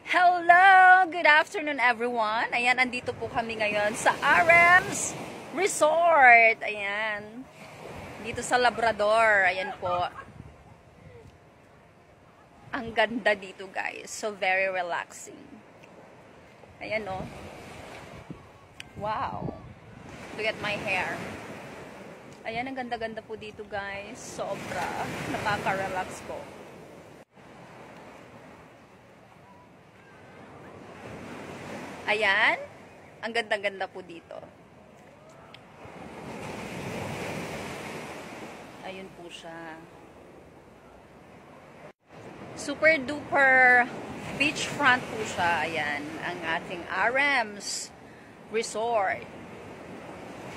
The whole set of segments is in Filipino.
Hello! Good afternoon everyone. Ayan, andito po kami ngayon sa RM's Resort. Ayan. Dito sa Labrador. Ayan po. Ang ganda dito guys. So very relaxing. Ayan o. Wow. Look at my hair. Ayan, ang ganda-ganda po dito guys. Sobra. Nakaka-relax po. Ayan. Ang ganda-ganda po dito. Ayun po siya. Super duper beachfront po siya. Ayan. Ang ating RM's Resort.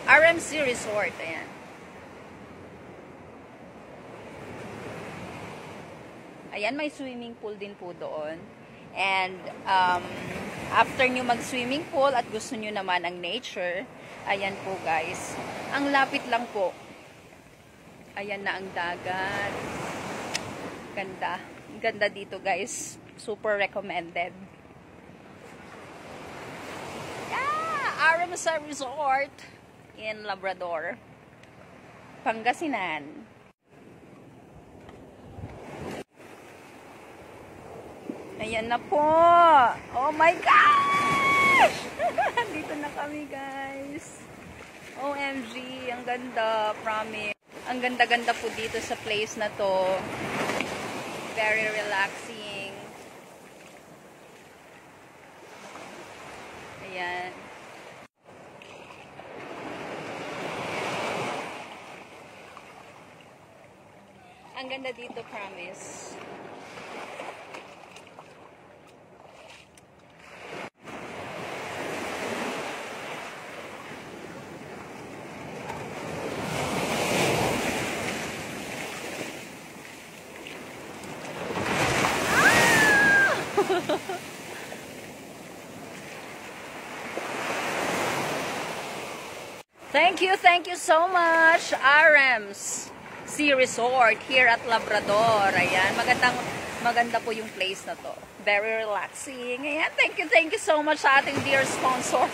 RMC Resort. Ayan. Ayan, may swimming pool din po doon. And after nyo mag-swimming pool at gusto nyo naman ang nature, ayan po guys. Ang lapit lang po. Ayan na ang dagat. Ganda. Ganda dito guys. Super recommended. Yeah! RMC Resort in Labrador, Pangasinan. Ayan na po. Oh my gosh! Dito na kami, guys. OMG, ang ganda. Promise. Ang ganda-ganda po dito sa place na to. Very relaxing. Ayan. Ang ganda dito, promise. Thank you so much, RM's Sea Resort here at Labrador. Ayan, maganda po yung place na to. Very relaxing. Ayan, thank you so much sa ating dear sponsor.